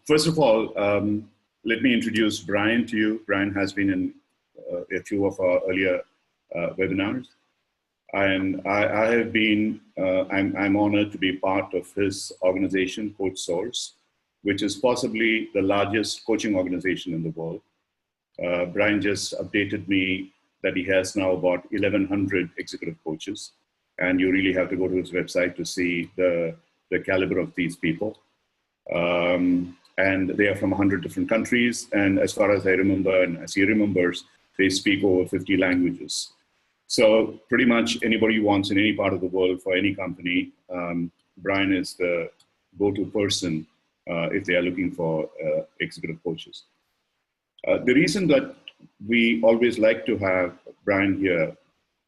First of all, let me introduce Brian to you. Brian has been in a few of our earlier webinars. And I have been, I'm honored to be part of his organization, Coach Source, which is possibly the largest coaching organization in the world. Brian just updated me that he has now about 1,100 executive coaches. And you really have to go to his website to see the caliber of these people. And they are from 100 different countries. And as far as I remember, and as he remembers, they speak over 50 languages. So pretty much anybody who wants in any part of the world for any company, Brian is the go-to person if they are looking for executive coaches. The reason that we always like to have Brian here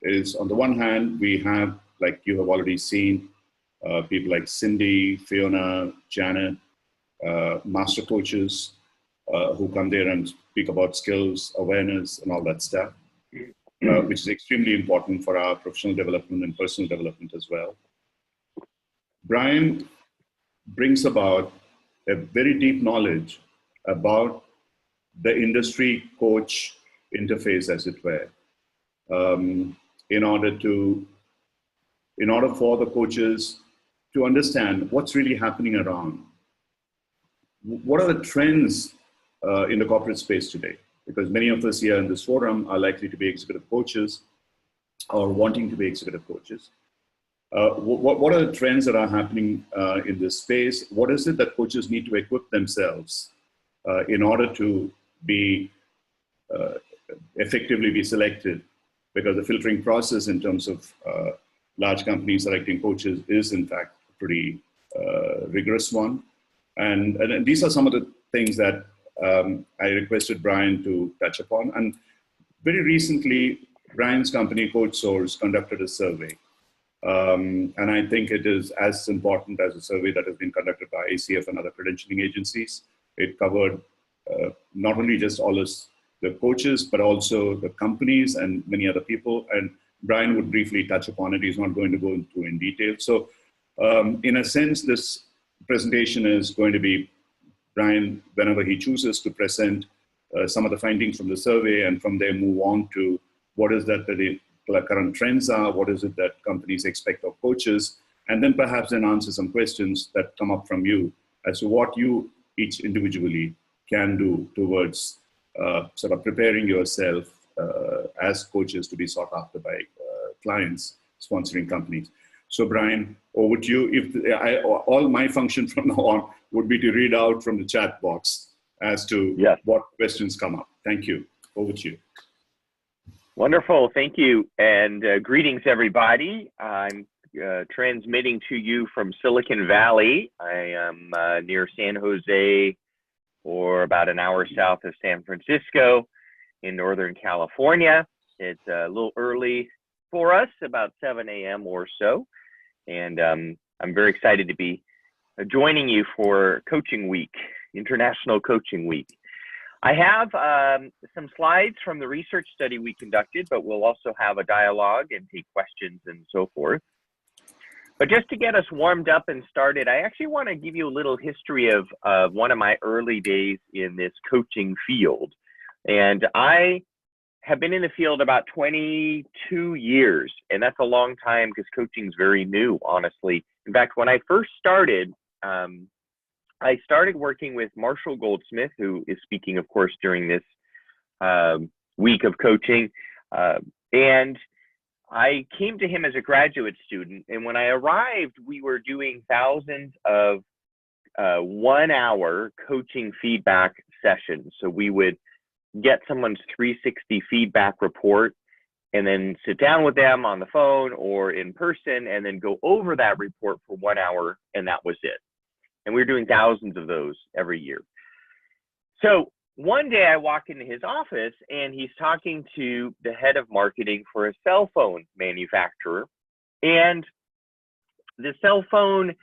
is, on the one hand, we have, like you have already seen, people like Cindy, Fiona, Janet, master coaches who come there and speak about skills, awareness, and all that stuff. Which is extremely important for our professional development and personal development as well. Brian brings about a very deep knowledge about the industry coach interface, as it were, in order for the coaches to understand what's really happening around. What are the trends in the corporate space today? Because many of us here in this forum are likely to be executive coaches or wanting to be executive coaches. What are the trends that are happening in this space? What is it that coaches need to equip themselves in order to be effectively be selected? Because the filtering process in terms of large companies selecting coaches is in fact a pretty rigorous one. And these are some of the things that I requested Brian to touch upon. And very recently, Brian's company, Coach Source, conducted a survey. And I think it is as important as a survey that has been conducted by ACF and other credentialing agencies. It covered not only just all the coaches, but also the companies and many other people. And Brian would briefly touch upon it. He's not going to go into in detail. So in a sense, this presentation is going to be Brian, whenever he chooses to present some of the findings from the survey, and from there move on to what is that the current trends are, what is it that companies expect of coaches, and then perhaps then answer some questions that come up from you as to what you each individually can do towards sort of preparing yourself as coaches to be sought after by clients sponsoring companies. So Brian, over to you. All my function from now on would be to read out from the chat box as to what questions come up. Thank you. Over to you. Wonderful. Thank you. And greetings, everybody. I'm transmitting to you from Silicon Valley. I am near San Jose, or about an hour south of San Francisco in Northern California. It's a little early for us, about 7 a.m. or so. And I'm very excited to be joining you for Coaching Week, International Coaching Week. I have some slides from the research study we conducted, but we'll also have a dialogue and take questions and so forth. But just to get us warmed up and started, I actually want to give you a little history of one of my early days in this coaching field. And I have been in the field about 22 years, and that's a long time because coaching is very new, honestly. In fact, when I first started, I started working with Marshall Goldsmith, who is speaking, of course, during this week of coaching. And I came to him as a graduate student, and when I arrived, we were doing thousands of 1-hour coaching feedback sessions. So we would get someone's 360 feedback report and then sit down with them on the phone or in person and then go over that report for 1 hour, and that was it. And we were doing thousands of those every year. So one day I walk into his office and he's talking to the head of marketing for a cell phone manufacturer. And the cell phone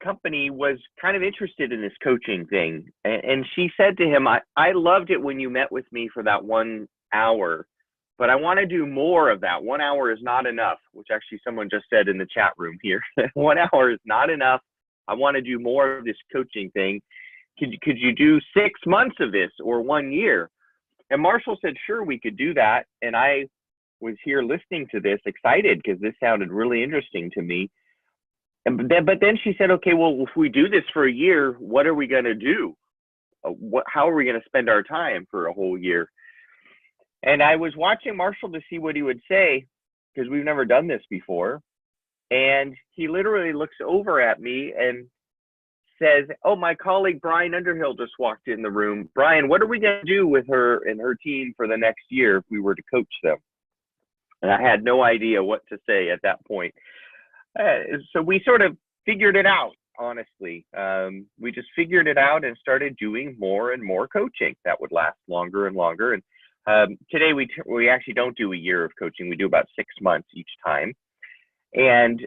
company was kind of interested in this coaching thing. And she said to him, I loved it when you met with me for that 1 hour, but I want to do more of that. 1 hour is not enough, which actually someone just said in the chat room here. 1 hour is not enough. I want to do more of this coaching thing. Could you do 6 months of this or 1 year? And Marshall said, sure, we could do that. And I was here listening to this, excited, because this sounded really interesting to me. But then she said, okay, well, if we do this for a year, what are we going to do? How are we going to spend our time for a whole year? And I was watching Marshall to see what he would say, because we've never done this before. And he literally looks over at me and says, oh, my colleague Brian Underhill just walked in the room. Brian, what are we going to do with her and her team for the next year if we were to coach them? And I had no idea what to say at that point. So we sort of figured it out, honestly. We just figured it out and started doing more and more coaching that would last longer and longer. And today we actually don't do a year of coaching. We do about 6 months each time. And,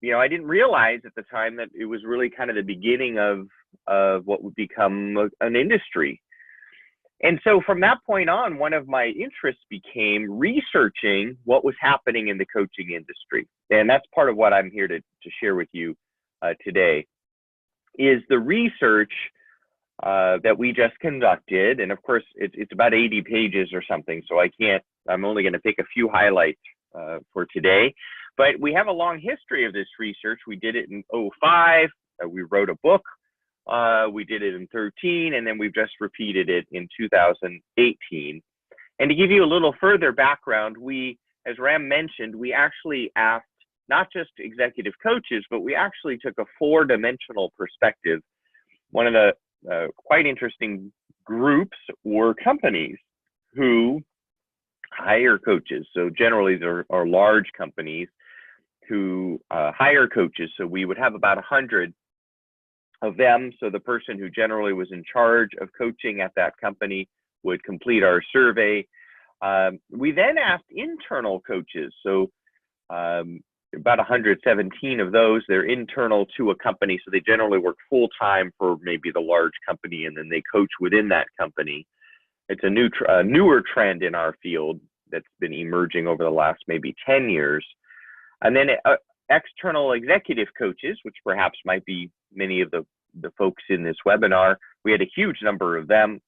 you know, I didn't realize at the time that it was really kind of the beginning of what would become an industry. And so from that point on, one of my interests became researching what was happening in the coaching industry. And that's part of what I'm here to share with you today, is the research that we just conducted. And of course, it's about 80 pages or something, so I'm only going to pick a few highlights for today. But we have a long history of this research. We did it in 2005. We wrote a book. We did it in 2013, and then we've just repeated it in 2018. And to give you a little further background, as Ram mentioned, we actually asked not just executive coaches, but we actually took a 4-dimensional perspective. One of the quite interesting groups were companies who hire coaches. So generally there are large companies who hire coaches. So we would have about 100 of them. So the person who generally was in charge of coaching at that company would complete our survey. We then asked internal coaches. So about 117 of those, they're internal to a company. So they generally work full-time for maybe the large company, and then they coach within that company. It's a newer trend in our field that's been emerging over the last maybe 10 years. And then external executive coaches, which perhaps might be many of the folks in this webinar. We had a huge number of them,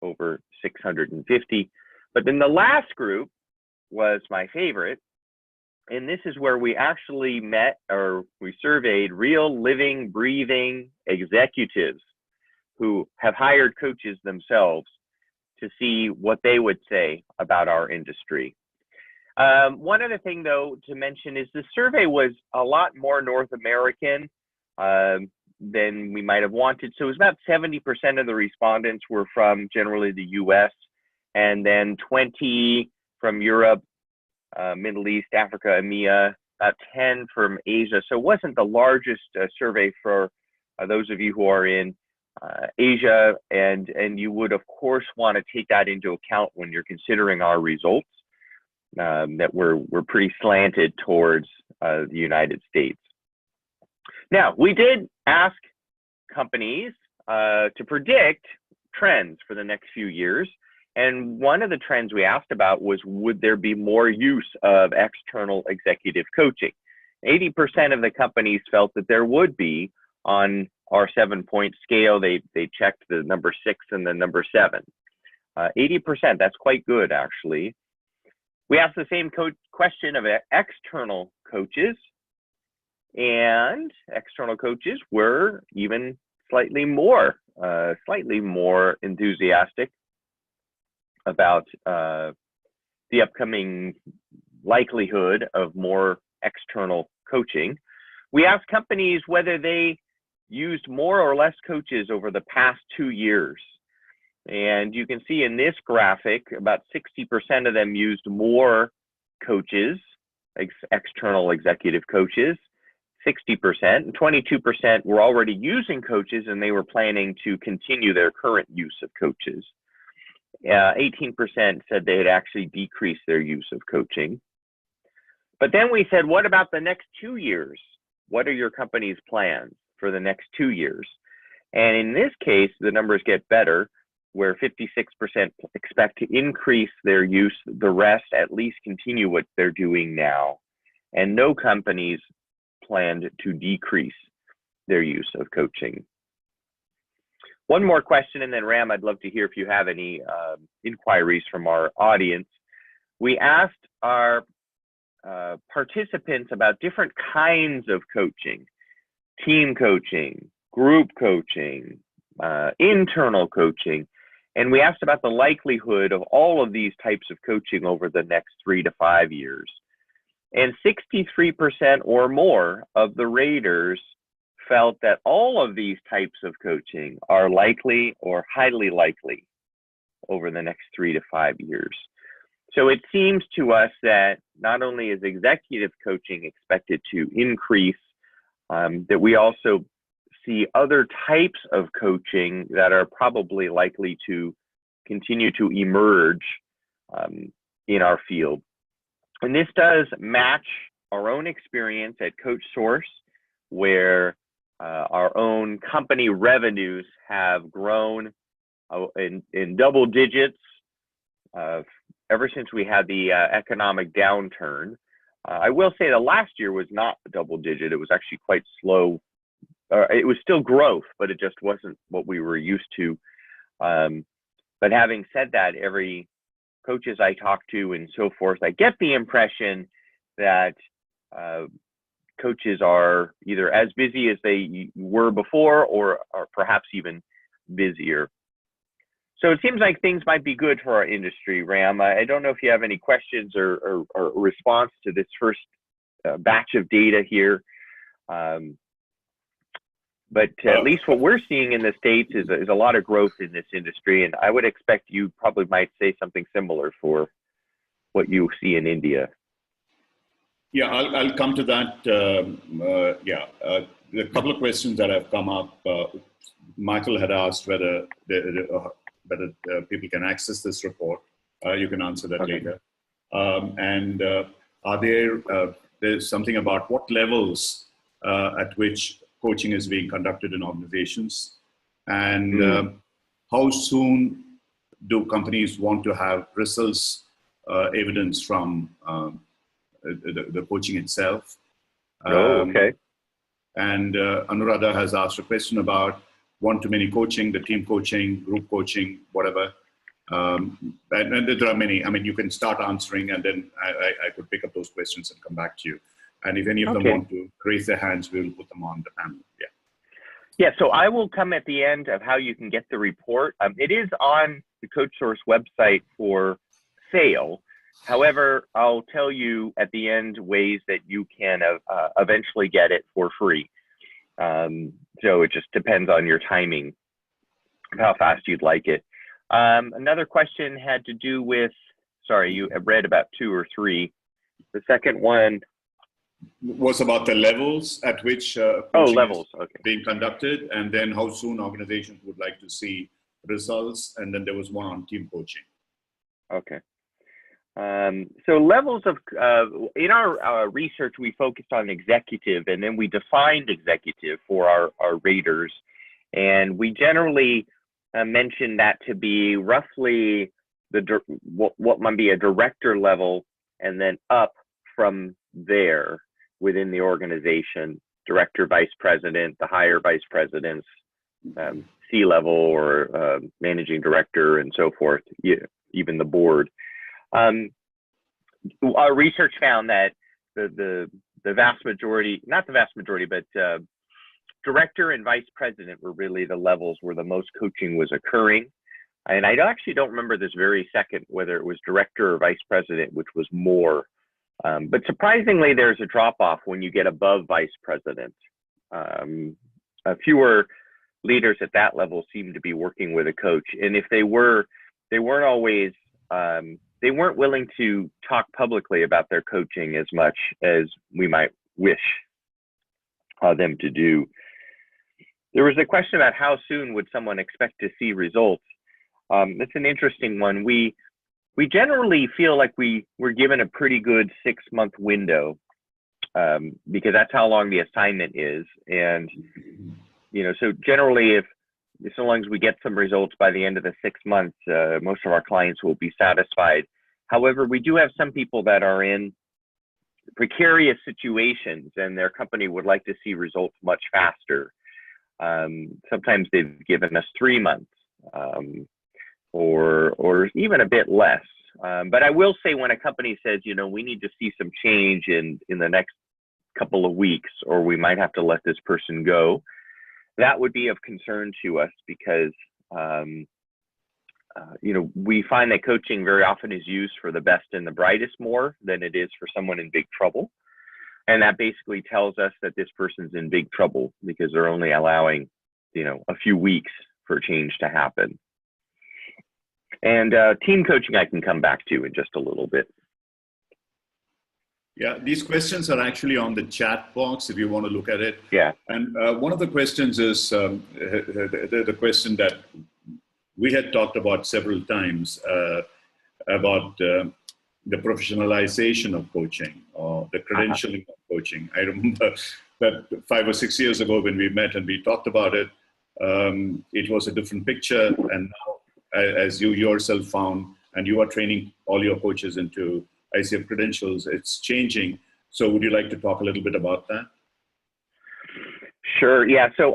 over 650. But then the last group was my favorite. And this is where we actually we surveyed real living, breathing executives who have hired coaches themselves to see what they would say about our industry. One other thing, though, to mention is the survey was a lot more North American than we might have wanted. So it was about 70% of the respondents were from generally the US, and then 20 from Europe, Middle East, Africa, EMEA, about 10 from Asia. So it wasn't the largest survey for those of you who are in Asia, and you would of course want to take that into account when you're considering our results, that we're pretty slanted towards the United States. Now, we did ask companies to predict trends for the next few years. And one of the trends we asked about was, would there be more use of external executive coaching? 80% of the companies felt that there would be. On our 7-point scale, they checked the number 6 and the number 7. 80%, that's quite good, actually. We asked the same question of external coaches, and external coaches were even slightly more enthusiastic about the upcoming likelihood of more external coaching. We asked companies whether they used more or less coaches over the past 2 years. And you can see in this graphic, about 60% of them used more coaches, external executive coaches, 60%, and 22% were already using coaches, and they were planning to continue their current use of coaches. 18% said they had actually decreased their use of coaching. But then we said, what about the next 2 years? What are your company's plans for the next 2 years? And in this case, the numbers get better, where 56% expect to increase their use, the rest at least continue what they're doing now. And no companies planned to decrease their use of coaching. One more question, and then Ram, I'd love to hear if you have any inquiries from our audience. We asked our participants about different kinds of coaching: team coaching, group coaching, internal coaching. And we asked about the likelihood of all of these types of coaching over the next 3 to 5 years. And 63% or more of the raters felt that all of these types of coaching are likely or highly likely over the next 3 to 5 years. So it seems to us that not only is executive coaching expected to increase, that we also see other types of coaching that are probably likely to continue to emerge in our field. And this does match our own experience at Coach Source, where our own company revenues have grown in double digits ever since we had the economic downturn. I will say the last year was not double digit. It was actually quite slow. It was still growth, but it just wasn't what we were used to. But having said that, every coaches I talk to and so forth, I get the impression that coaches are either as busy as they were before or perhaps even busier. So it seems like things might be good for our industry, Ram. I don't know if you have any questions or response to this first batch of data here. But at least what we're seeing in the States is a lot of growth in this industry. And I would expect you probably might say something similar for what you see in India. Yeah, I'll come to that. A couple of questions that have come up. Michael had asked whether people can access this report. You can answer that later. And there's something about what levels at which coaching is being conducted in organizations, and how soon do companies want to have results, evidence from the coaching itself. Okay. And Anuradha has asked a question about one-to-many coaching, the team coaching, group coaching, whatever. And there are many. I mean, you can start answering, and then I could pick up those questions and come back to you. And if any of them want to raise their hands, we will put them on the panel. Yeah. Yeah, so I will come at the end of how you can get the report. It is on the Coach Source website for sale. However, I'll tell you at the end ways that you can eventually get it for free. So it just depends on your timing, how fast you'd like it. Another question had to do with, sorry, you have read about 2 or 3. The second one was about the levels at which levels is being conducted, and then how soon organizations would like to see results. And then there was one on team coaching. Okay. So levels of, in our research, we focused on executive, and then we defined executive for our raters. And we generally mentioned that to be roughly what might be a director level, and then up from there within the organization, director, vice president, the higher vice presidents, C-level or managing director, and so forth, even the board. Our research found that the vast majority, not the vast majority, but director and vice president were really the levels where the most coaching was occurring. And I actually don't remember this very second whether it was director or vice president, which was more. But surprisingly, there's a drop-off when you get above vice president. Fewer leaders at that level seem to be working with a coach. And if they were, they weren't always, they weren't willing to talk publicly about their coaching as much as we might wish them to do. There was a question about how soon would someone expect to see results. That's an interesting one. We generally feel like we're given a pretty good 6-month window because that's how long the assignment is. And, so generally so long as we get some results by the end of the 6 months, most of our clients will be satisfied. However, we do have some people that are in precarious situations and their company would like to see results much faster. Sometimes they've given us 3 months, or even a bit less. But I will say, when a company says, you know, we need to see some change in the next couple of weeks, or we might have to let this person go, that would be of concern to us, because you know, we find that coaching very often is used for the best and the brightest more than it is for someone in big trouble. And that basically tells us that this person's in big trouble, because they're only allowing, you know, a few weeks for change to happen. And team coaching I can come back to in just a little bit. Yeah, these questions are actually on the chat box if you want to look at it. Yeah. And one of the questions is the question that we had talked about several times, about the professionalization of coaching, or the credentialing of coaching. I remember that 5 or 6 years ago when we met and we talked about it, it was a different picture. And now, as you yourself found, and you are training all your coaches into ICF credentials, it's changing. So would you like to talk a little bit about that? Sure. Yeah. So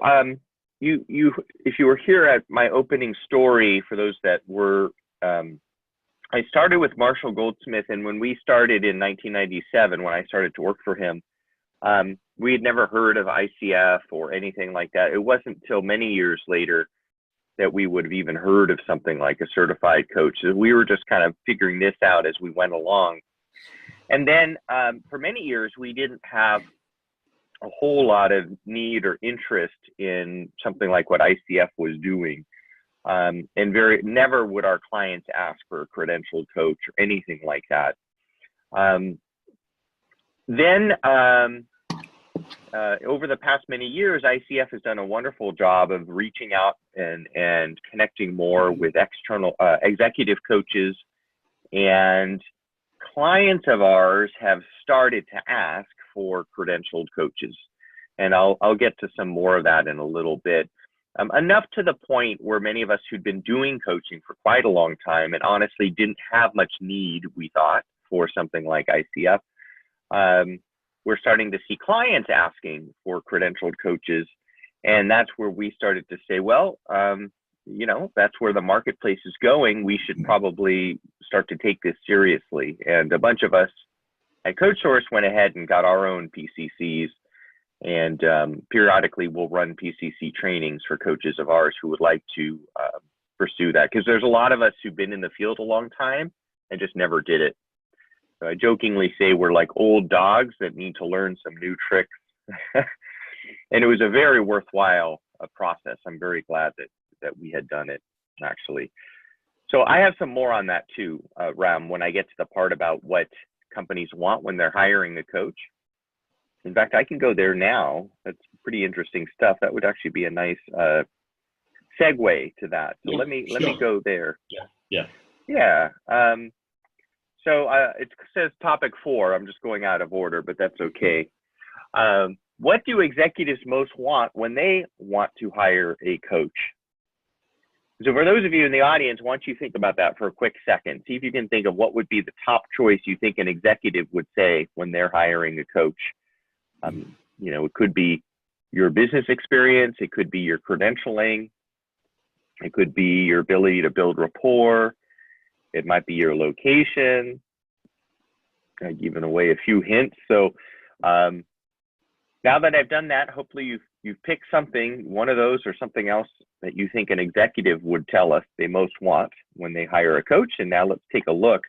if you were here at my opening story, for those that were, I started with Marshall Goldsmith, and when we started in 1997, when I started to work for him, we had never heard of ICF or anything like that. It wasn't until many years later that we would have even heard of something like a certified coach. So we were just kind of figuring this out as we went along. And then for many years, we didn't have a whole lot of need or interest in something like what ICF was doing. And never would our clients ask for a credentialed coach or anything like that. Then over the past many years, ICF has done a wonderful job of reaching out and connecting more with external executive coaches, and clients of ours have started to ask for credentialed coaches. And I'll get to some more of that in a little bit. Enough to the point where many of us who'd been doing coaching for quite a long time and honestly didn't have much need, we thought, for something like ICF, we're starting to see clients asking for credentialed coaches. And that's where we started to say, well, you know, that's where the marketplace is going. We should probably start to take this seriously. And a bunch of us at CoachSource went ahead and got our own PCCs. And periodically we'll run PCC trainings for coaches of ours who would like to pursue that. Because there's a lot of us who've been in the field a long time and just never did it. So I jokingly say we're like old dogs that need to learn some new tricks. And it was a very worthwhile process. I'm very glad that we had done it, actually. So I have some more on that too, Ram, when I get to the part about what companies want when they're hiring a coach. In fact, I can go there now. That's pretty interesting stuff. That would actually be a nice segue to that. So let me go there. Yeah. So it says topic 4. I'm just going out of order, but that's okay. What do executives most want when they want to hire a coach? So for those of you in the audience, why don't you think about that for a quick second. See if you can think of what would be the top choice you think an executive would say when they're hiring a coach. You know, it could be your business experience. It could be your credentialing. It could be your ability to build rapport. It might be your location. I've given away a few hints. So now that I've done that, hopefully you've picked something, one of those or something else that you think an executive would tell us they most want when they hire a coach. And now let's take a look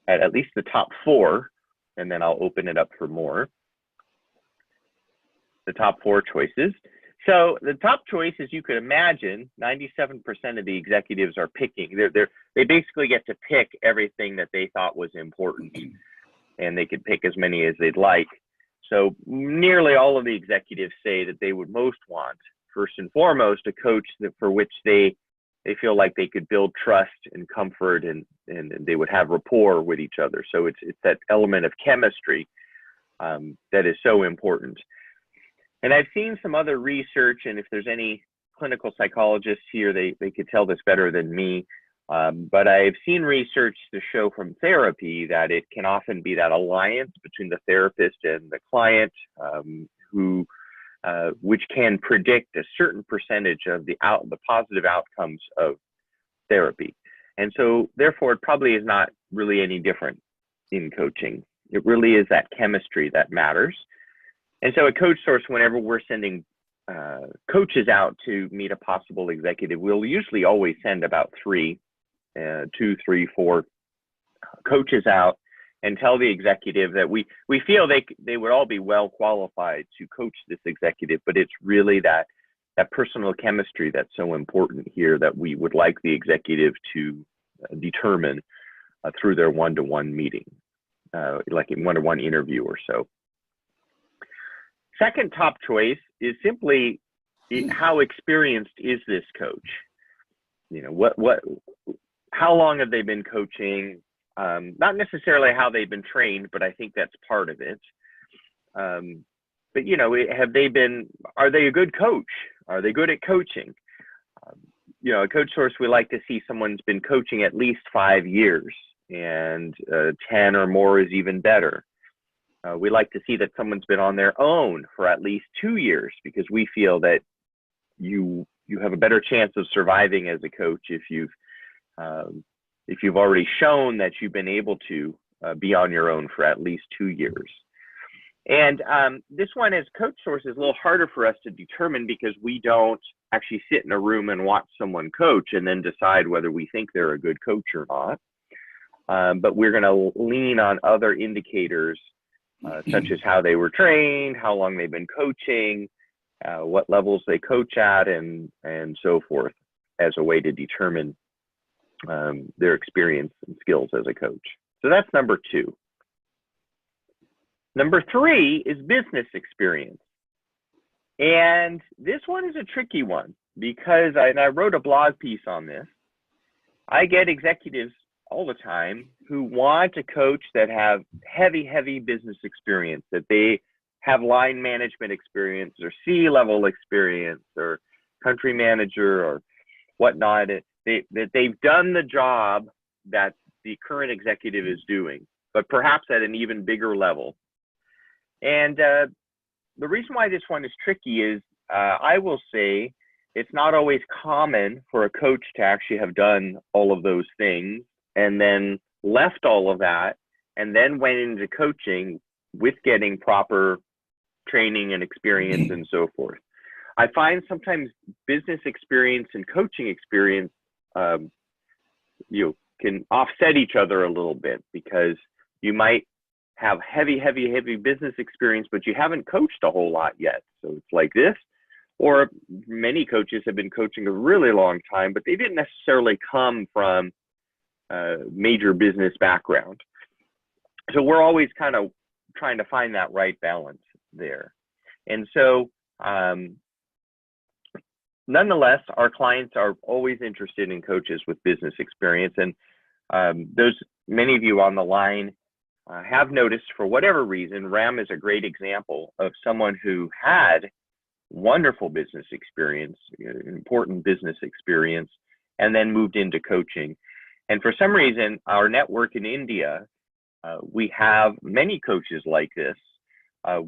at least the top 4, and then I'll open it up for more. The top 4 choices. So the top choice, as you could imagine, 97% of the executives are picking. They basically get to pick everything that they thought was important, and they could pick as many as they'd like. So nearly all of the executives say that they would most want, first and foremost, a coach for which they feel like they could build trust and comfort, and they would have rapport with each other. So it's that element of chemistry that is so important. And I've seen some other research, and if there's any clinical psychologists here, they could tell this better than me. But I've seen research to show from therapy that it can often be that alliance between the therapist and the client, which can predict a certain percentage of the positive outcomes of therapy. And so therefore it probably is not really any different in coaching. It really is that chemistry that matters. And so at CoachSource, whenever we're sending coaches out to meet a possible executive, we'll usually always send about 2, 3, 4 coaches out and tell the executive that we feel they would all be well qualified to coach this executive, but it's really that personal chemistry that's so important here that we would like the executive to determine through their one-to-one meeting, like a one-to-one interview or so. Second top choice is simply how experienced is this coach? You know, how long have they been coaching? Not necessarily how they've been trained, but I think that's part of it. But you know, are they a good coach? Are they good at coaching? You know, at CoachSource, we like to see someone's been coaching at least 5 years, and 10 or more is even better. We like to see that someone's been on their own for at least 2 years, because we feel that you have a better chance of surviving as a coach if you've already shown that you've been able to be on your own for at least 2 years. And this one, as CoachSource, is a little harder for us to determine because we don't actually sit in a room and watch someone coach and then decide whether we think they're a good coach or not. But we're going to lean on other indicators, such as how they were trained, how long they've been coaching, what levels they coach at, and so forth, as a way to determine their experience and skills as a coach. So that's number 2. Number 3 is business experience. And this one is a tricky one because I wrote a blog piece on this. I get executives all the time who want a coach that have heavy business experience, that they have line management experience or C-level experience or country manager or whatnot. That they've done the job that the current executive is doing, but perhaps at an even bigger level. And the reason why this one is tricky is I will say it's not always common for a coach to actually have done all of those things and then left all of that and then went into coaching with getting proper training and experience and so forth. I find sometimes business experience and coaching experience can offset each other a little bit, because you might have heavy business experience, but you haven't coached a whole lot yet. So it's like this. Or many coaches have been coaching a really long time, but they didn't necessarily come from a major business background. So we're always kind of trying to find that right balance there. And so nonetheless, our clients are always interested in coaches with business experience. And many of you on the line have noticed, for whatever reason, Ram is a great example of someone who had wonderful business experience, important business experience, and then moved into coaching. And for some reason, our network in India, we have many coaches like this,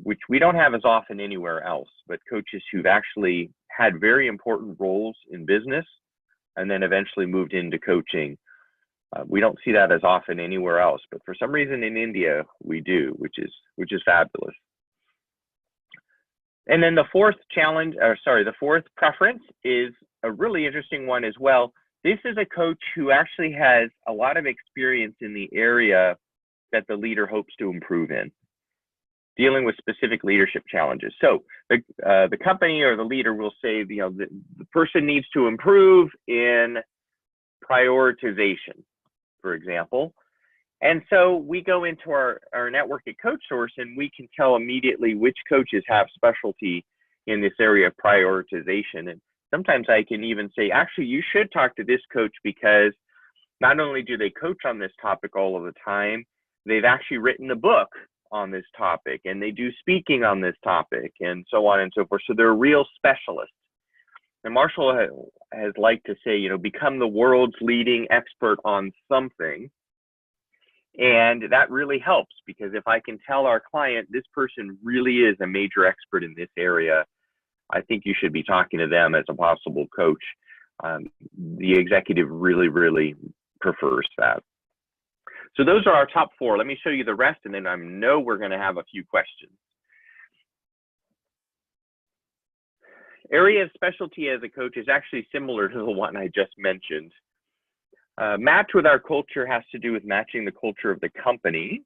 which we don't have as often anywhere else, but coaches who've actually had very important roles in business and then eventually moved into coaching. We don't see that as often anywhere else, but for some reason in India we do, which is fabulous. And then the fourth preference is a really interesting one as well. This is a coach who actually has a lot of experience in the area that the leader hopes to improve in, dealing with specific leadership challenges. So the company or the leader will say, the person needs to improve in prioritization, for example. And so we go into our network at CoachSource, and we can tell immediately which coaches have specialty in this area of prioritization. And sometimes I can even say, actually, you should talk to this coach, because not only do they coach on this topic all of the time, they've actually written a book on this topic, and they do speaking on this topic, and so on and so forth. So they're real specialists. And Marshall has liked to say, become the world's leading expert on something. And that really helps, because if I can tell our client this person really is a major expert in this area, I think you should be talking to them as a possible coach. The executive really, really prefers that. So those are our top 4. Let me show you the rest, and then I know we're going to have a few questions. Area of specialty as a coach is actually similar to the one I just mentioned. Match with our culture has to do with matching the culture of the company.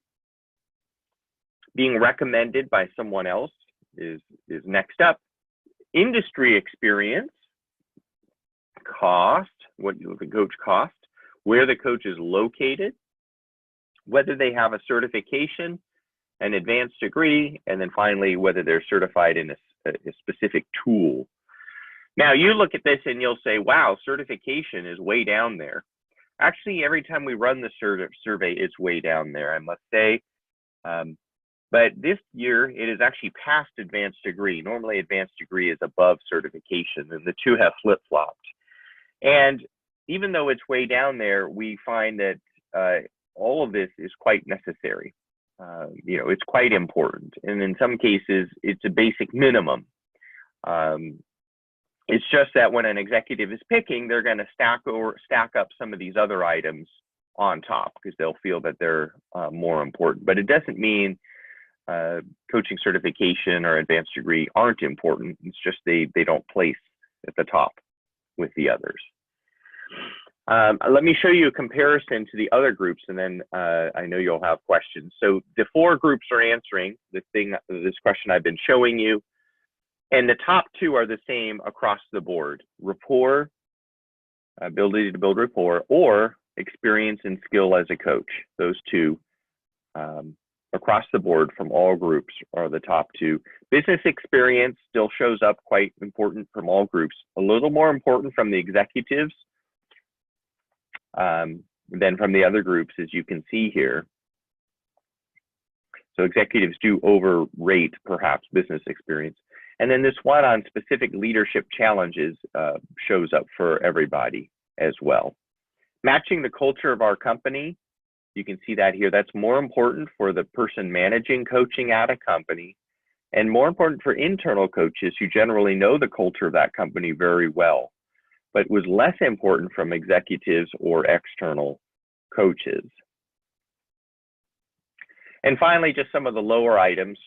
Being recommended by someone else is next up. Industry experience, cost, what the coach cost, where the coach is located, whether they have a certification, an advanced degree, and then finally, whether they're certified in a specific tool. Now, you look at this and you'll say, wow, certification is way down there. Actually, every time we run the survey, it's way down there, I must say. But this year, it is actually past advanced degree. Normally, advanced degree is above certification, and the two have flip-flopped. And even though it's way down there, we find that all of this is quite necessary. It's quite important. And in some cases, it's a basic minimum. It's just that when an executive is picking, they're going to stack up some of these other items on top, because they'll feel that they're more important. But it doesn't mean coaching certification or advanced degree aren't important. It's just they don't place at the top with the others. Let me show you a comparison to the other groups, and then I know you'll have questions. So the 4 groups are answering this question I've been showing you, and the top 2 are the same across the board: rapport, ability to build rapport, or experience and skill as a coach. Those 2 across the board from all groups are the top 2. Business experience still shows up quite important from all groups, a little more important from the executives than from the other groups, as you can see here. So executives do overrate perhaps business experience. And then this one on specific leadership challenges shows up for everybody as well. Matching the culture of our company, you can see that here. That's more important for the person managing coaching at a company, and more important for internal coaches who generally know the culture of that company very well, but was less important from executives or external coaches. And finally, just some of the lower items,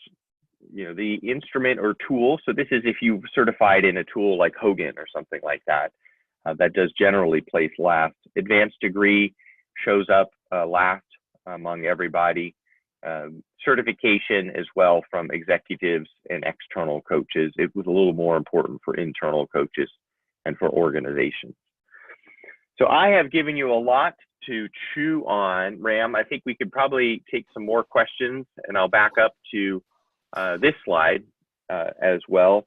the instrument or tool. So this is if you've certified in a tool like Hogan or something like that. That does generally place last. Advanced degree shows up last among everybody. Certification as well from executives and external coaches. It was a little more important for internal coaches and for organizations. So I have given you a lot to chew on, Ram. I think we could probably take some more questions, and I'll back up to this slide as well.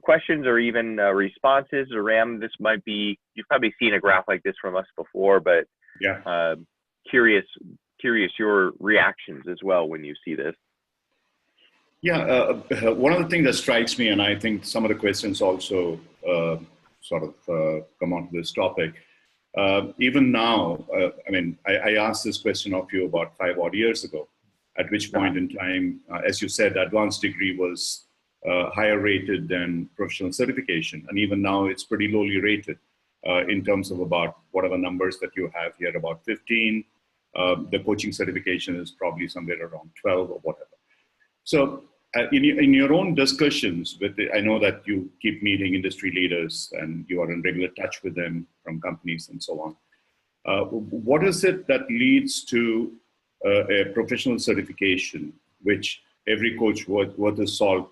Questions or even responses, or Ram, this might be, you've probably seen a graph like this from us before, but yeah, curious your reactions as well when you see this. Yeah, one of the things that strikes me, and I think some of the questions also sort of come onto this topic, even now, I asked this question of you about 5 odd years ago, at which point in time, as you said, advanced degree was higher rated than professional certification. And even now it's pretty lowly rated in terms of about whatever numbers that you have here, about 15. The coaching certification is probably somewhere around 12 or whatever. So in your own discussions with I know that you keep meeting industry leaders and you are in regular touch with them from companies and so on. What is it that leads to a professional certification, which every coach worth his salt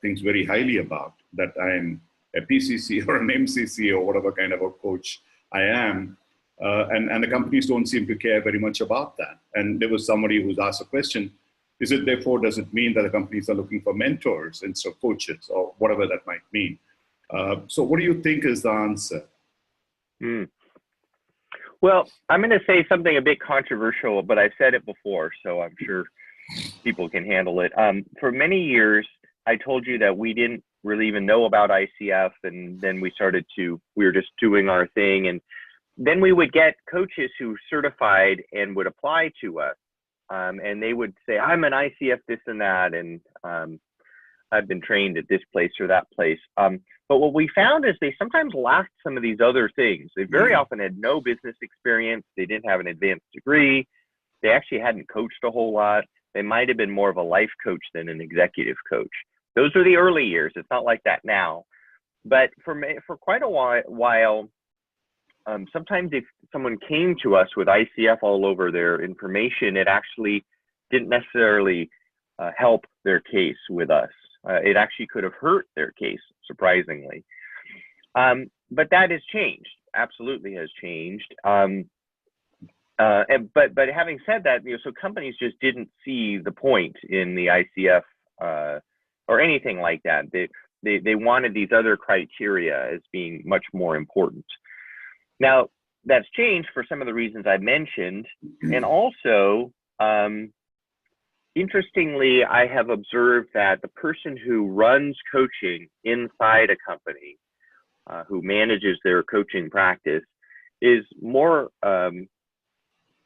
thinks very highly about, that I'm a PCC or an MCC or whatever kind of a coach I am, and the companies don't seem to care very much about that. And there was somebody who's asked a question, does it mean that the companies are looking for mentors instead of coaches, or whatever that might mean? So what do you think is the answer? Well, I'm going to say something a bit controversial, but I've said it before, so I'm sure people can handle it. For many years, I told you that we didn't really even know about ICF. And then we were just doing our thing. And then we would get coaches who certified and would apply to us. And they would say, I'm an ICF this and that. And I've been trained at this place or that place. But what we found is they sometimes lacked some of these other things. They very often had no business experience. They didn't have an advanced degree. They actually hadn't coached a whole lot. They might have been more of a life coach than an executive coach. Those are the early years. It's not like that now. But for quite a while, sometimes if someone came to us with ICF all over their information, it actually didn't necessarily help their case with us. It actually could have hurt their case, surprisingly. But that has changed, absolutely has changed. But having said that, so companies just didn't see the point in the ICF or anything like that. They wanted these other criteria as being much more important. Now, that's changed for some of the reasons I mentioned. And also, interestingly, I have observed that the person who runs coaching inside a company, who manages their coaching practice, is more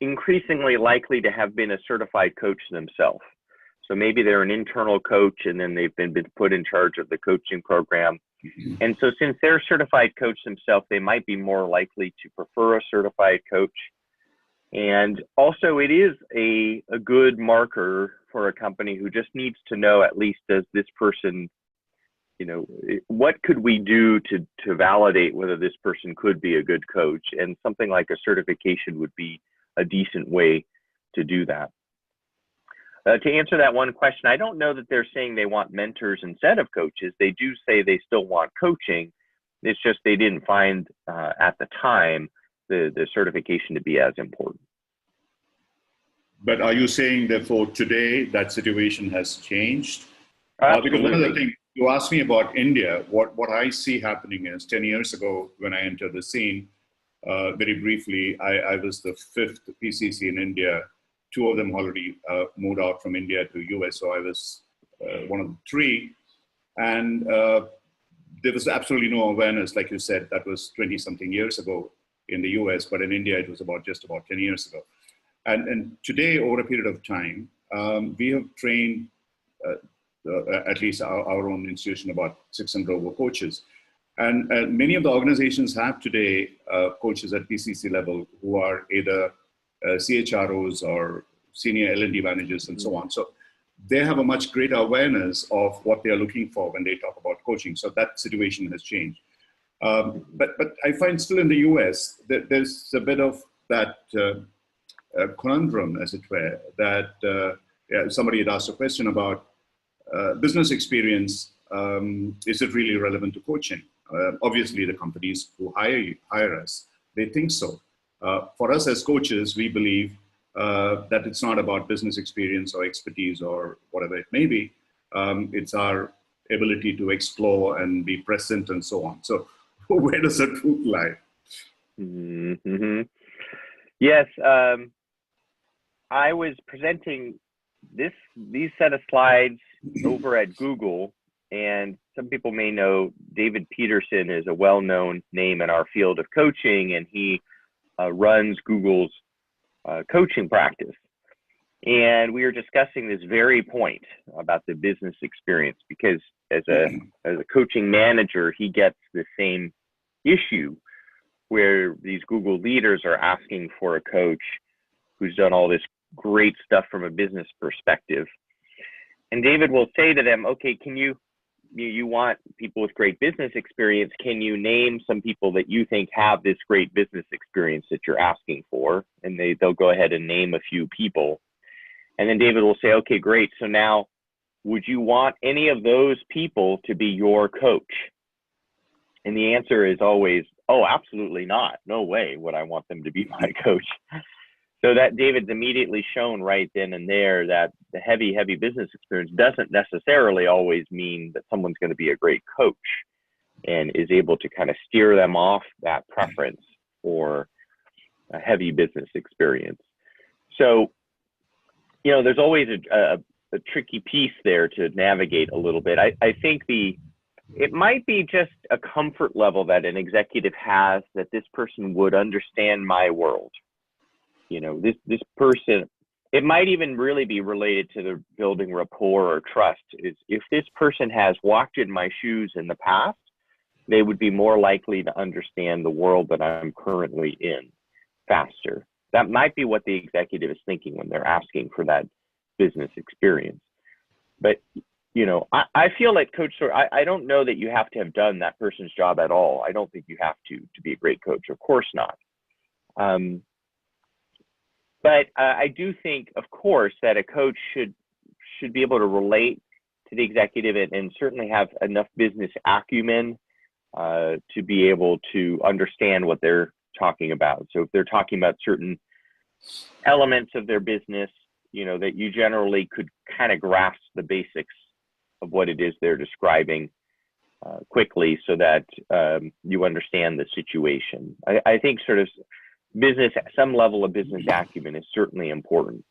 increasingly likely to have been a certified coach themselves. So maybe they're an internal coach and then they've been put in charge of the coaching program. And so since they're a certified coach themselves, they might be more likely to prefer a certified coach. And also it is a good marker for a company who just needs to know, at least, does this person, what could we do to validate whether this person could be a good coach? And something like a certification would be a decent way to do that. To answer that one question, I don't know that they're saying they want mentors instead of coaches. They do say they still want coaching. It's just they didn't find at the time the certification to be as important. But are you saying, therefore, today that situation has changed? Because one of the things you asked me about India, what I see happening is 10 years ago when I entered the scene, very briefly, I was the 5th PCC in India. 2 of them already moved out from India to US, so I was one of the 3. And there was absolutely no awareness, like you said, that was 20-something years ago in the US, but in India it was just about 10 years ago. And today, over a period of time, we have trained, at least our own institution, about 600 over coaches. And many of the organizations have today coaches at PCC level who are either CHROs or senior L&D managers and so on. So they have a much greater awareness of what they are looking for when they talk about coaching. So that situation has changed. But I find still in the US that there's a bit of that conundrum, as it were, that somebody had asked a question about business experience. Is it really relevant to coaching? Obviously, the companies who hire us, they think so. For us as coaches, we believe that it's not about business experience or expertise or whatever it may be. It's our ability to explore and be present and so on. So where does the truth lie? Mm-hmm. Yes, I was presenting these set of slides over at Google, and some people may know David Peterson is a well-known name in our field of coaching, and he runs Google's coaching practice. And we were discussing this very point about the business experience, because as a coaching manager, he gets the same issue where these Google leaders are asking for a coach who's done all this great stuff from a business perspective. And David will say to them, okay, can you want people with great business experience, can you name some people that you think have this great business experience that you're asking for? And they'll go ahead and name a few people. And then David will say, okay, great. So now, would you want any of those people to be your coach? And the answer is always, oh, absolutely not. No way would I want them to be my coach. So that David's immediately shown right then and there that the heavy business experience doesn't necessarily always mean that someone's going to be a great coach, and is able to kind of steer them off that preference for a heavy business experience. So, there's always a tricky piece there to navigate a little bit. I think the it might be just a comfort level that an executive has that this person would understand my world. You know, this person, it might even really be related to the building rapport or trust. Is if this person has walked in my shoes in the past, they would be more likely to understand the world that I'm currently in faster. That might be what the executive is thinking when they're asking for that business experience. But, you know, I feel like Coach Source, I don't know that you have to have done that person's job at all. I don't think you have to be a great coach. Of course not. But I do think, of course, that a coach should be able to relate to the executive and certainly have enough business acumen to be able to understand what they're talking about. So if they're talking about certain elements of their business, you know, that you generally could kind of grasp the basics of what it is they're describing quickly so that you understand the situation. I think sort of some level of business acumen is certainly important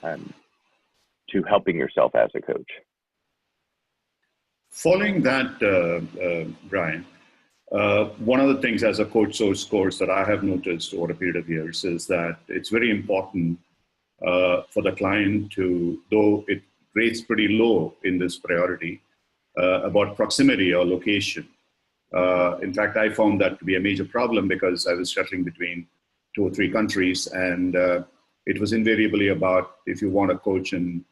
to helping yourself as a coach. Following that, Brian, one of the things as a Coach Source course that I have noticed over a period of years is that it's very important for the client to, though it rates pretty low in this priority, about proximity or location. In fact, I found that to be a major problem because I was shuttling between 2 or 3 countries, and it was invariably about if you want to coach in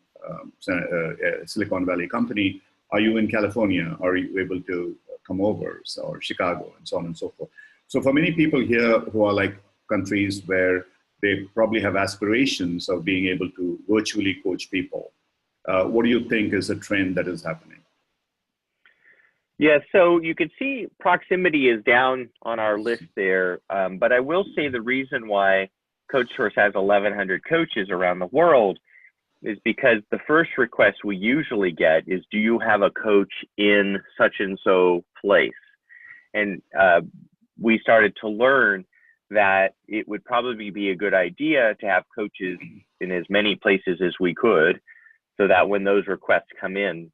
Silicon Valley company, are you in California? Are you able to come over? Or Chicago, and so on and so forth. So for many people here who are like countries where they probably have aspirations of being able to virtually coach people, what do you think is a trend that is happening? Yeah, so you can see proximity is down on our list there, but I will say the reason why Coach Source has 1,100 coaches around the world is because the first request we usually get is, do you have a coach in such and so place? And we started to learn that it would probably be a good idea to have coaches in as many places as we could, so that when those requests come in,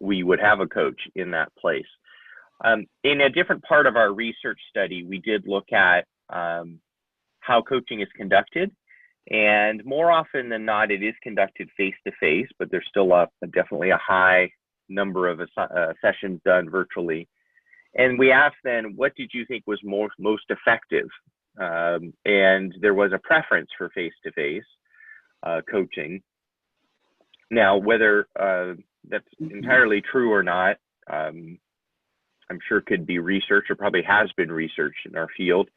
we would have a coach in that place. In a different part of our research study, we did look at how coaching is conducted. And more often than not, it is conducted face-to-face, but there's still definitely a high number of sessions done virtually. And we asked then, what did you think was most effective? And there was a preference for face-to-face coaching. Now, whether that's entirely true or not, I'm sure could be researched, or probably has been researched in our field,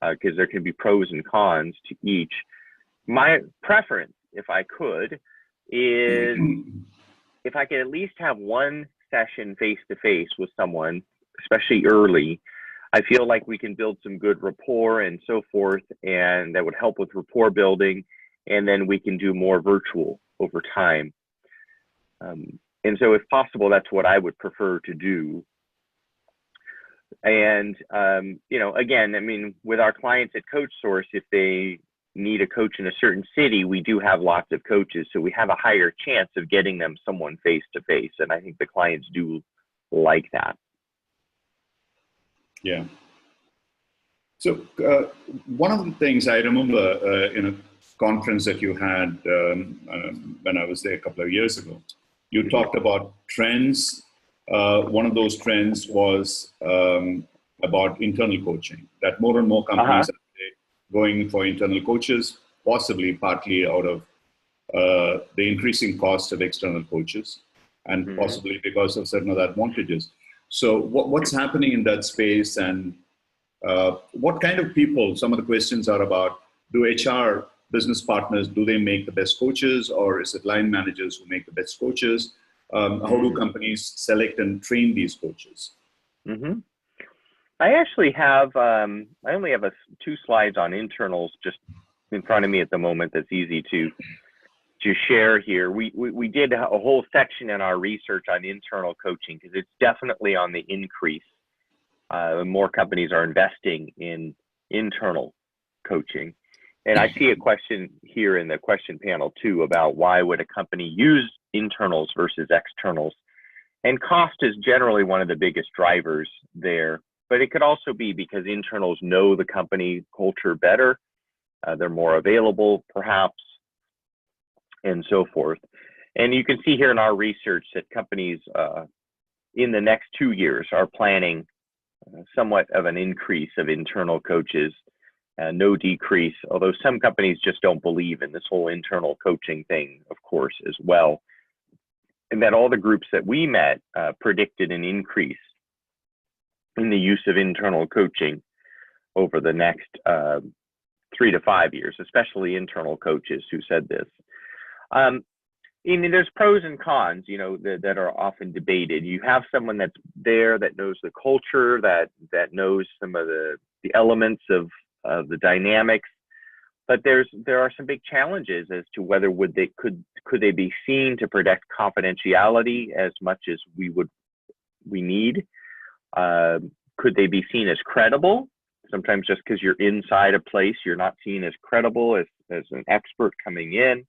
because there can be pros and cons to each. My preference, if I could, is if I could at least have one session face-to-face with someone, especially early. I feel like we can build some good rapport and so forth, and that would help with rapport building, and then we can do more virtual over time. And so if possible, that's what I would prefer to do. And, you know, again, I mean, with our clients at Coach Source, if they need a coach in a certain city, we do have lots of coaches, so we have a higher chance of getting them someone face-to-face. And I think the clients do like that. Yeah. So one of the things I remember in a conference that you had when I was there a couple of years ago, you talked about trends. One of those trends was about internal coaching, that more and more companies are going for internal coaches, possibly partly out of the increasing cost of external coaches, and possibly because of certain other advantages. So what's happening in that space, and what kind of people? Some of the questions are about, do HR business partners, do they make the best coaches, or is it line managers who make the best coaches? How do companies select and train these coaches? I actually have, I only have 2 slides on internals just in front of me at the moment that's easy to share here. We did a whole section in our research on internal coaching because it's definitely on the increase. More companies are investing in internal coaching. And I see a question here in the question panel too about why would a company use internals versus externals. And cost is generally one of the biggest drivers there, but it could also be because internals know the company culture better. They're more available, perhaps, and so forth. And you can see here in our research that companies in the next 2 years are planning somewhat of an increase of internal coaches, no decrease, although some companies just don't believe in this whole internal coaching thing, of course, as well. And that all the groups that we met predicted an increase in the use of internal coaching over the next 3 to 5 years, especially internal coaches who said this. I mean, there's pros and cons, you know, that are often debated. You have someone that's there that knows the culture, that knows some of the elements of the dynamics, but there are some big challenges as to whether could they be seen to protect confidentiality as much as we need. Could they be seen as credible? Sometimes just because you're inside a place, you're not seen as credible as an expert coming in.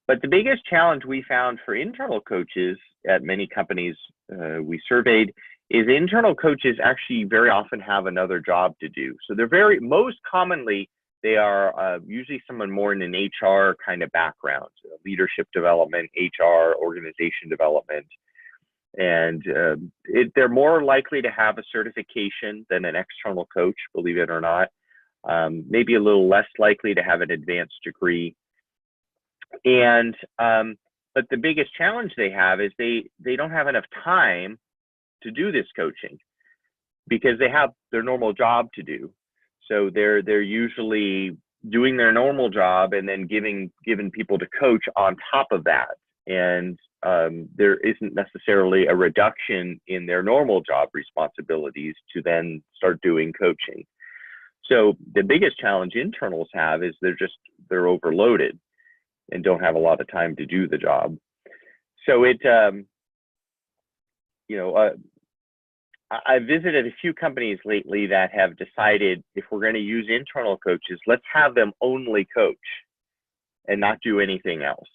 But the biggest challenge we found for internal coaches at many companies we surveyed is internal coaches actually very often have another job to do. So they're most commonly, they are usually someone more in an HR kind of background, leadership development, HR, organization development. And they're more likely to have a certification than an external coach, believe it or not. Maybe a little less likely to have an advanced degree. And but the biggest challenge they have is they don't have enough time to do this coaching because they have their normal job to do. So they're usually doing their normal job and then giving people to coach on top of that. And there isn't necessarily a reduction in their normal job responsibilities to then start doing coaching. So the biggest challenge internals have is they're overloaded and don't have a lot of time to do the job. So I visited a few companies lately that have decided if we're going to use internal coaches, let's have them only coach and not do anything else.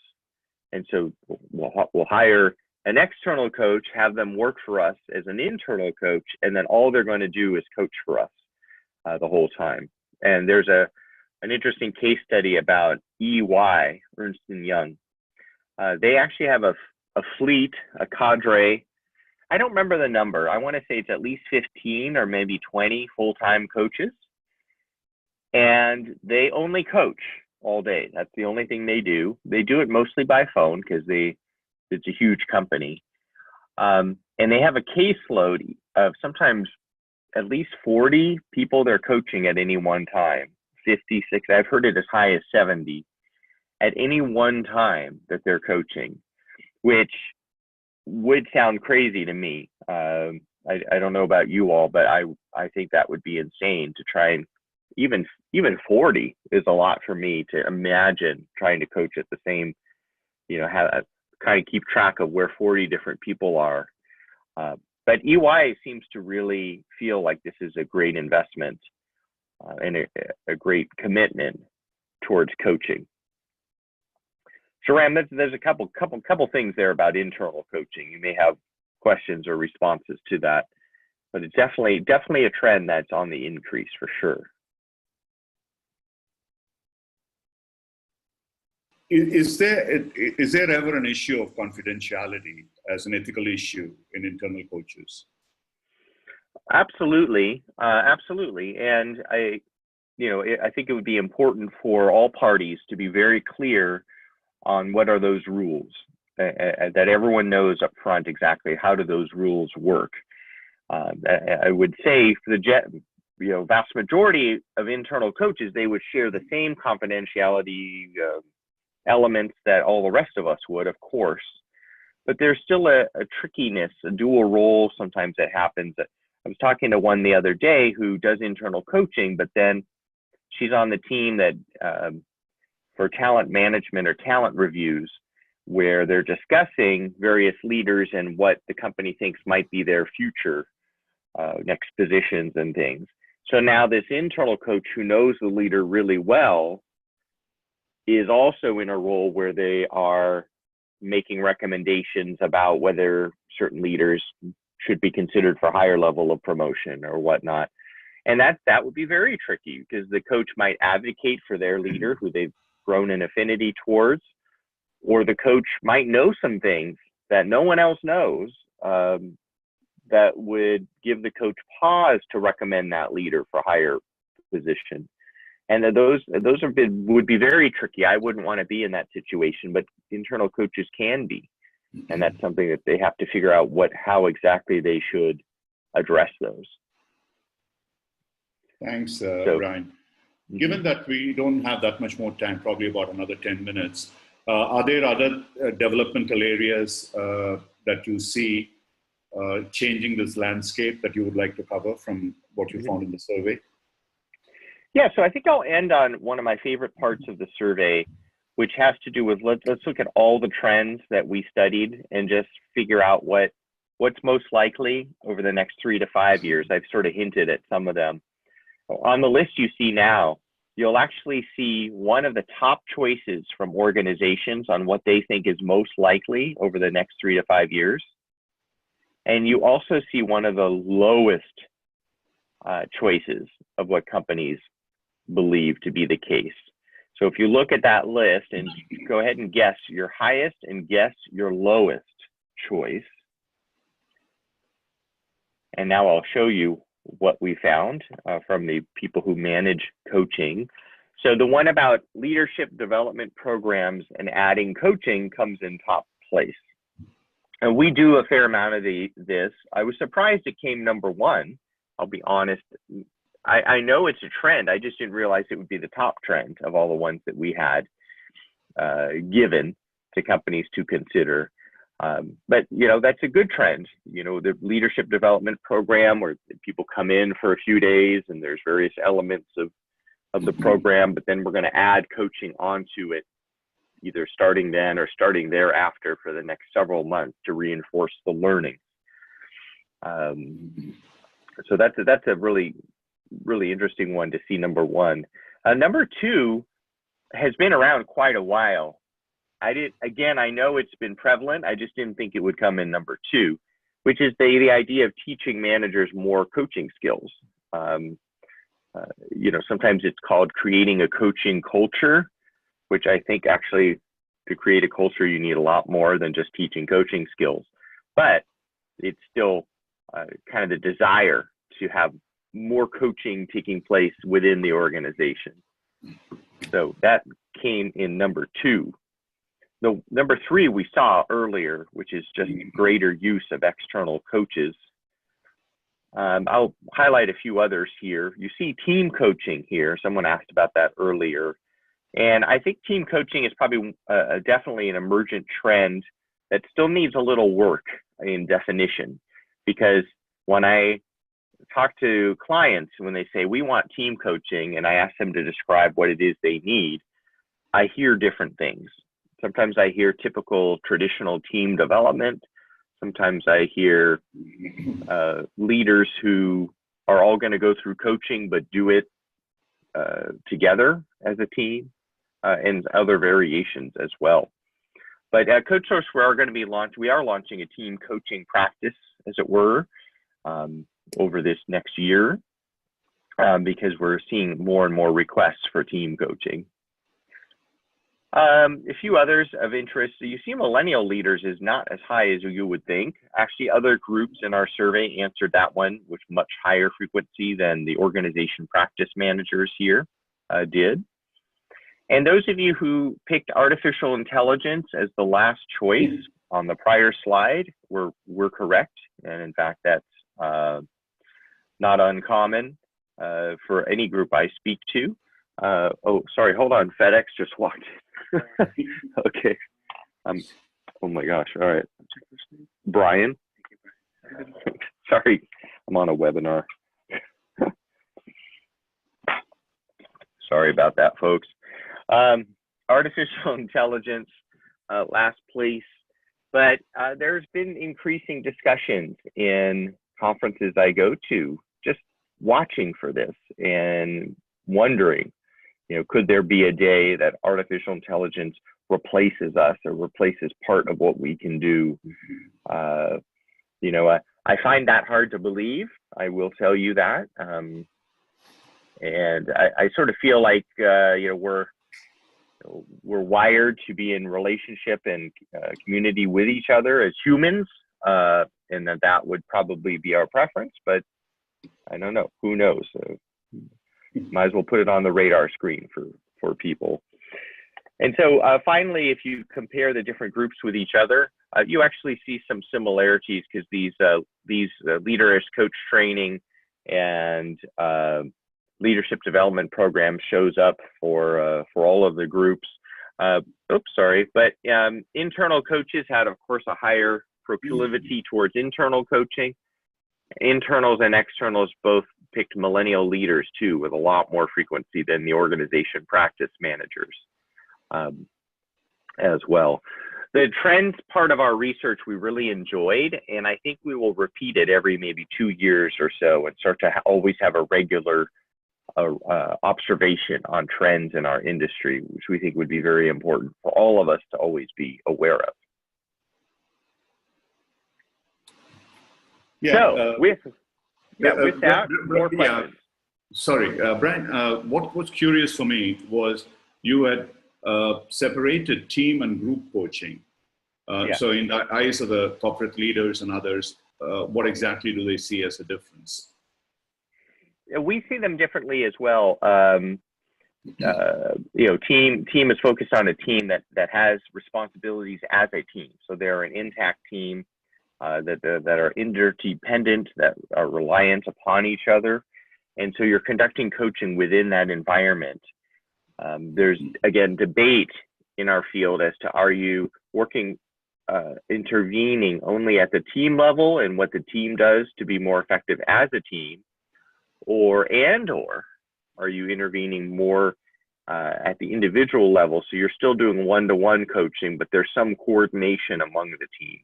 And so we'll hire an external coach, have them work for us as an internal coach, and then all they're going to do is coach for us the whole time. And there's an interesting case study about EY, Ernst & Young. They actually have a fleet, a cadre. I don't remember the number. I want to say it's at least 15 or maybe 20 full-time coaches. And they only coach all day. That's the only thing they do. They do it mostly by phone because it's a huge company. And they have a caseload of sometimes at least 40 people they're coaching at any one time. 56, I've heard it as high as 70 at any one time that they're coaching, which would sound crazy to me. I don't know about you all, but I think that would be insane to try and even 40 is a lot for me to imagine trying to coach at the same, have kind of keep track of where 40 different people are. But EY seems to really feel like this is a great investment and a great commitment towards coaching. So Ram, there's a couple things there about internal coaching. You may have questions or responses to that, but it's definitely a trend that's on the increase for sure. Is there ever an issue of confidentiality as an ethical issue in internal coaches? Absolutely, and I think it would be important for all parties to be very clear on what are those rules, that everyone knows up front exactly how do those rules work. I would say for the vast majority of internal coaches, they would share the same confidentiality elements that all the rest of us would, of course, but there's still a trickiness, a dual role sometimes that happens. I was talking to one the other day who does internal coaching, but then she's on the team that for talent management or talent reviews, where they're discussing various leaders and what the company thinks might be their future next positions and things. So now this internal coach who knows the leader really well is also in a role where they are making recommendations about whether certain leaders should be considered for higher level of promotion or whatnot. And that would be very tricky because the coach might advocate for their leader who they've grown an affinity towards, or the coach might know some things that no one else knows, that would give the coach pause to recommend that leader for higher position. And those would be very tricky. I wouldn't want to be in that situation, but internal coaches can be. And that's something that they have to figure out how exactly they should address those. Thanks, Brian. Given that we don't have that much more time, probably about another 10 minutes, are there other developmental areas that you see changing this landscape that you would like to cover from what you found in the survey? Yeah, so I think I'll end on one of my favorite parts of the survey, which has to do with let's look at all the trends that we studied and just figure out what's most likely over the next 3 to 5 years. I've sort of hinted at some of them. On the list you see now, you'll actually see one of the top choices from organizations on what they think is most likely over the next 3 to 5 years. And you also see one of the lowest choices of what companies believe to be the case. So if you look at that list and go ahead and guess your highest and guess your lowest choice. And now I'll show you what we found from the people who manage coaching. So the one about leadership development programs and adding coaching comes in top place. And we do a fair amount of this. I was surprised it came number 1. I'll be honest. I know it's a trend. I just didn't realize it would be the top trend of all the ones that we had given to companies to consider. But, that's a good trend. The leadership development program where people come in for a few days and there's various elements of the program, but then we're going to add coaching onto it, either starting then or starting thereafter for the next several months to reinforce the learning. So that's a really interesting one to see, number 1. Number 2 has been around quite a while. I know it's been prevalent. I just didn't think it would come in number 2, which is the idea of teaching managers more coaching skills. Sometimes it's called creating a coaching culture, which I think actually to create a culture, you need a lot more than just teaching coaching skills, but it's still kind of the desire to have more coaching taking place within the organization. So that came in number 2. The number 3 we saw earlier, which is just greater use of external coaches. I'll highlight a few others here. You see team coaching here. Someone asked about that earlier. And I think team coaching is probably definitely an emergent trend that still needs a little work in definition, because when I talk to clients, when they say we want team coaching and I ask them to describe what it is they need, I hear different things. Sometimes I hear typical traditional team development. Sometimes I hear leaders who are all going to go through coaching but do it together as a team, and other variations as well. But at CoachSource, we are launching a team coaching practice, as it were, over this next year, because we're seeing more and more requests for team coaching. A few others of interest. So you see millennial leaders is not as high as you would think. Actually, other groups in our survey answered that one with much higher frequency than the organization practice managers here did. And those of you who picked artificial intelligence as the last choice on the prior slide were correct. And in fact, that's not uncommon for any group I speak to. Oh, sorry, hold on. FedEx just walked in. Okay. Oh my gosh. All right. Brian. Sorry, I'm on a webinar. Sorry about that, folks. Artificial intelligence, last place, but there's been increasing discussions in conferences I go to, just watching for this and wondering, could there be a day that artificial intelligence replaces us or replaces part of what we can do. You know, I find that hard to believe. I will tell you that. And I sort of feel like, you know, we're wired to be in relationship and community with each other as humans, and that would probably be our preference, but I don't know, who knows? Might as well put it on the radar screen for people. And so finally, if you compare the different groups with each other, you actually see some similarities, because these leader as coach training and leadership development program shows up for all of the groups. But internal coaches had, of course, a higher proclivity towards internal coaching. Internals and externals both picked millennial leaders too, with a lot more frequency than the organization practice managers as well. The trends part of our research we really enjoyed, and I think we will repeat it every maybe 2 years or so, and start to always have a regular observation on trends in our industry, which we think would be very important for all of us to always be aware of. Yeah, so with that, more questions. Sorry, Brian, what was curious for me was you had separated team and group coaching. So in the eyes of the corporate leaders and others, what exactly do they see as a difference? We see them differently as well. You know, team is focused on a team that has responsibilities as a team. So they're an intact team that are interdependent, that are reliant upon each other. And so you're conducting coaching within that environment. There's, again, debate in our field as to, are you working, intervening only at the team level and what the team does to be more effective as a team, or are you intervening more at the individual level? So you're still doing one-to-one coaching, but there's some coordination among the team.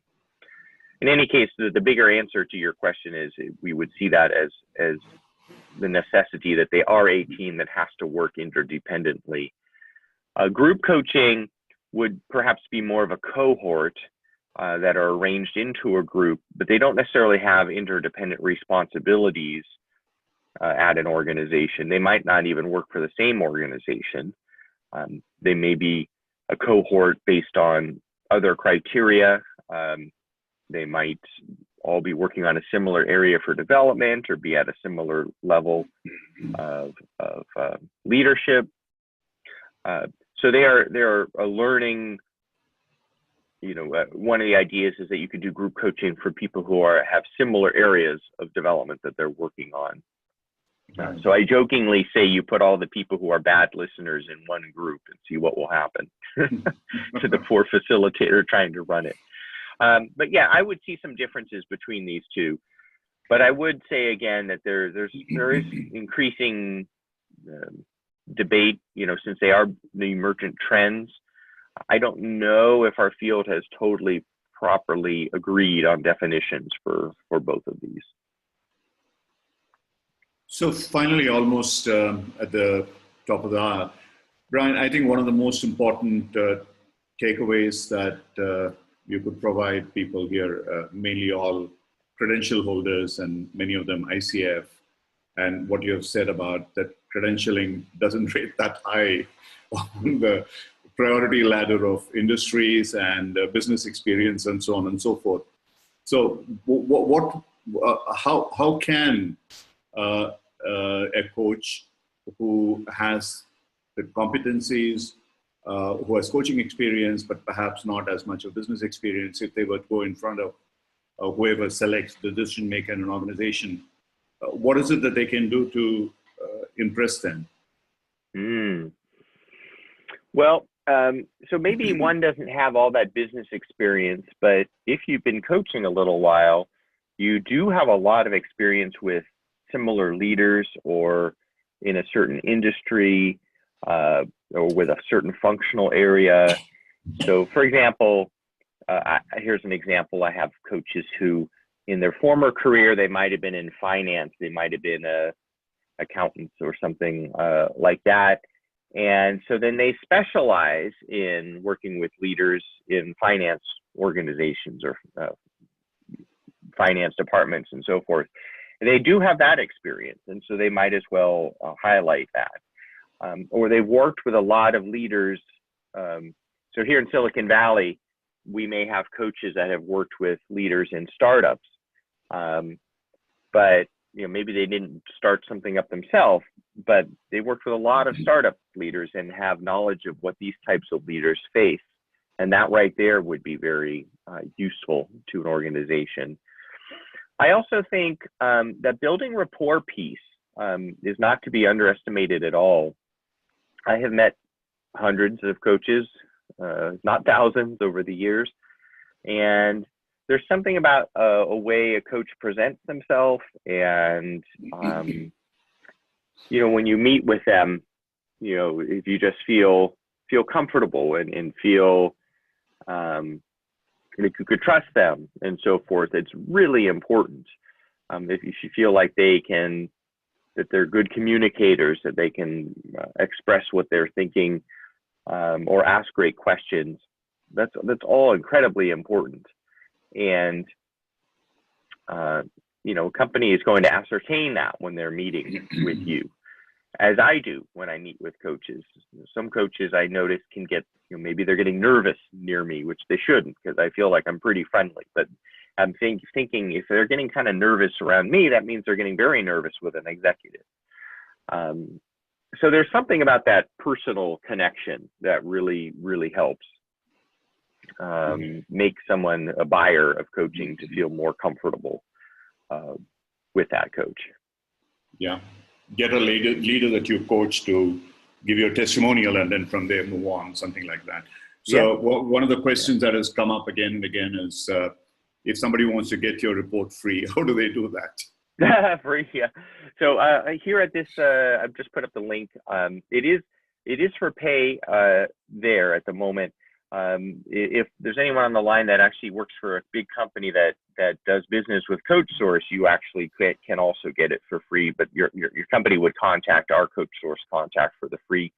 In any case, the bigger answer to your question is we would see that as the necessity that they are a team that has to work interdependently. Group coaching would perhaps be more of a cohort that are arranged into a group, but they don't necessarily have interdependent responsibilities at an organization. They might not even work for the same organization. They may be a cohort based on other criteria. They might all be working on a similar area for development or be at a similar level of leadership. So they are a learning, you know, one of the ideas is that you could do group coaching for people who have similar areas of development that they're working on. So I jokingly say you put all the people who are bad listeners in one group and see what will happen to the poor facilitator trying to run it. But yeah, I would see some differences between these two. But I would say again that there is increasing debate, you know, since they are the emergent trends. I don't know if our field has totally properly agreed on definitions for both of these. So finally, almost at the top of the hour, Brian, I think one of the most important takeaways that you could provide people here, mainly all credential holders and many of them ICF, and what you have said about that credentialing doesn't rate that high on the priority ladder of industries and business experience and so on and so forth. So how can a coach who has the competencies, who has coaching experience, but perhaps not as much of business experience, if they were to go in front of whoever selects the decision maker in an organization, what is it that they can do to impress them? Well, so maybe one doesn't have all that business experience, but if you've been coaching a little while, you do have a lot of experience with similar leaders or in a certain industry or with a certain functional area. So for example, here's an example. I have coaches who in their former career, they might have been in finance, they might have been accountants or something like that. And so then they specialize in working with leaders in finance organizations or finance departments and so forth. And they do have that experience, and so they might as well highlight that. Or they've worked with a lot of leaders. So here in Silicon Valley, we may have coaches that have worked with leaders in startups, but maybe they didn't start something up themselves, but they worked with a lot of startup leaders and have knowledge of what these types of leaders face. And that right there would be very useful to an organization. I also think that building rapport piece is not to be underestimated at all. I have met hundreds of coaches, not thousands, over the years. And there's something about a way a coach presents themselves, and when you meet with them, if you just feel comfortable and feel like you could trust them and so forth, it's really important. If you feel like that they're good communicators, that they can express what they're thinking or ask great questions, that's all incredibly important. And a company is going to ascertain that when they're meeting with you, as I do when I meet with coaches. Some coaches I notice can get, maybe they're getting nervous near me, which they shouldn't, because I feel like I'm pretty friendly. But I'm thinking if they're getting kind of nervous around me, that means they're getting very nervous with an executive. So there's something about that personal connection that really, really helps make someone, a buyer of coaching, to feel more comfortable with that coach. Yeah. Get a leader that you coach to give you a testimonial, and then from there move on, something like that. So one of the questions that has come up again and again is, if somebody wants to get your report free, how do they do that? Free, yeah. So here at this, I've just put up the link. It is for pay there at the moment. If there's anyone on the line that actually works for a big company that does business with CoachSource, you actually can also get it for free, but your company would contact our CoachSource contact for the free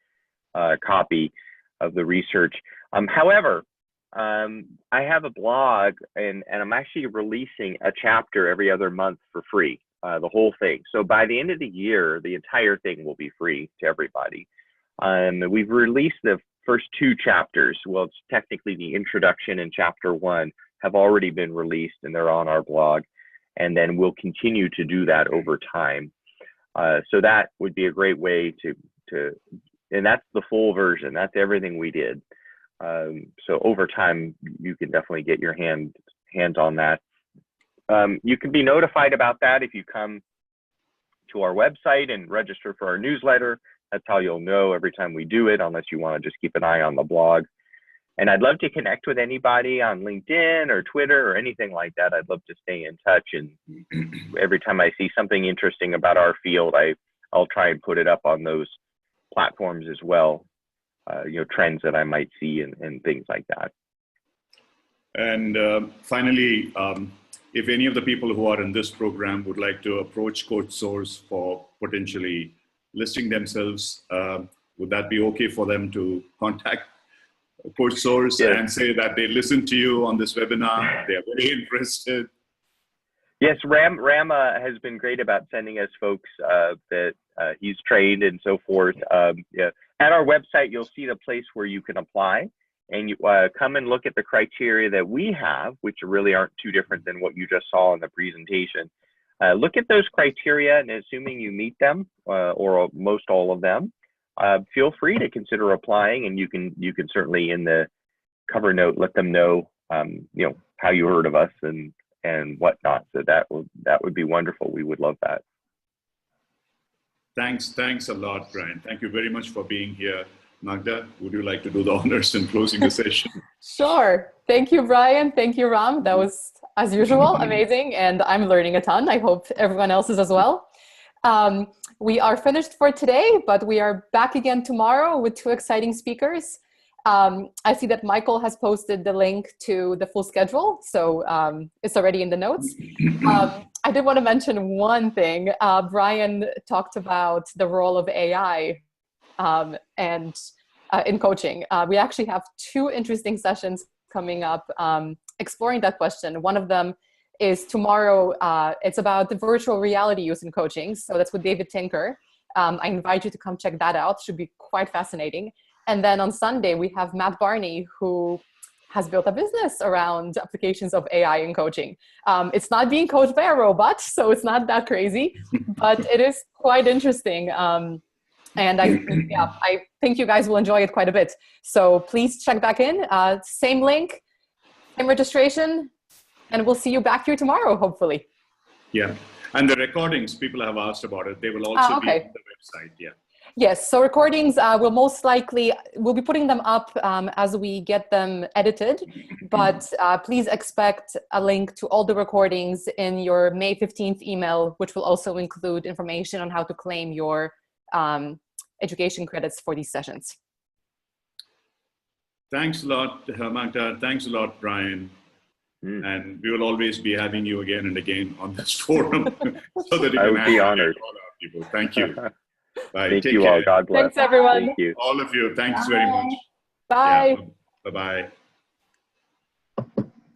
copy of the research. However, I have a blog, and I'm actually releasing a chapter every other month for free, the whole thing. So by the end of the year, the entire thing will be free to everybody. We've released the first two chapters. Well, it's technically the introduction and chapter 1 have already been released, and they're on our blog. And then we'll continue to do that over time. So that would be a great way to, and that's the full version. That's everything we did. So over time, you can definitely get your hands on that. You can be notified about that if you come to our website and register for our newsletter. That's how you'll know every time we do it, unless you want to just keep an eye on the blog. And I'd love to connect with anybody on LinkedIn or Twitter or anything like that. I'd love to stay in touch. And every time I see something interesting about our field, I'll try and put it up on those platforms as well. Trends that I might see and things like that. And finally, if any of the people who are in this program would like to approach CoachSource for potentially listing themselves, would that be okay for them to contact CoachSource and say that they listened to you on this webinar, they're very interested? Yes, Ram has been great about sending us folks that he's trained and so forth. At our website, you'll see the place where you can apply, and you come and look at the criteria that we have, which really aren't too different than what you just saw in the presentation. Look at those criteria, and assuming you meet them, or most all of them, feel free to consider applying, and you can certainly in the cover note let them know how you heard of us and whatnot. So that would be wonderful. We would love that. Thanks a lot, Brian. Thank you very much for being here. Magda, would you like to do the honors in closing the session? Sure. Thank you, Brian. Thank you, Ram. That was, as usual, amazing. And I'm learning a ton. I hope everyone else is as well. We are finished for today, but we are back again tomorrow with 2 exciting speakers. I see that Michael has posted the link to the full schedule, so it's already in the notes. I did want to mention one thing. Brian talked about the role of AI and in coaching. We actually have 2 interesting sessions coming up exploring that question. One of them is tomorrow. It's about the virtual reality use in coaching. So that's with David Tinker. I invite you to come check that out. Should be quite fascinating. And then on Sunday, we have Matt Barney, who has built a business around applications of AI in coaching. It's not being coached by a robot, so it's not that crazy, but it is quite interesting. And I think you guys will enjoy it quite a bit. So please check back in. Same link, same registration, and we'll see you back here tomorrow, hopefully. Yeah, and the recordings, people have asked about it. They will also be on the website, yeah. Yes, so recordings we'll be putting them up as we get them edited, but please expect a link to all the recordings in your May 15th email, which will also include information on how to claim your education credits for these sessions. Thanks a lot, Magda. Thanks a lot, Brian. And we will always be having you again and again on this forum so that you I can would be honored. all our people. Thank you. Bye. Thank Take you care. all. God bless. Thanks, everyone. Thank you. All of you. Thanks very much. Bye. Yeah. Bye-bye.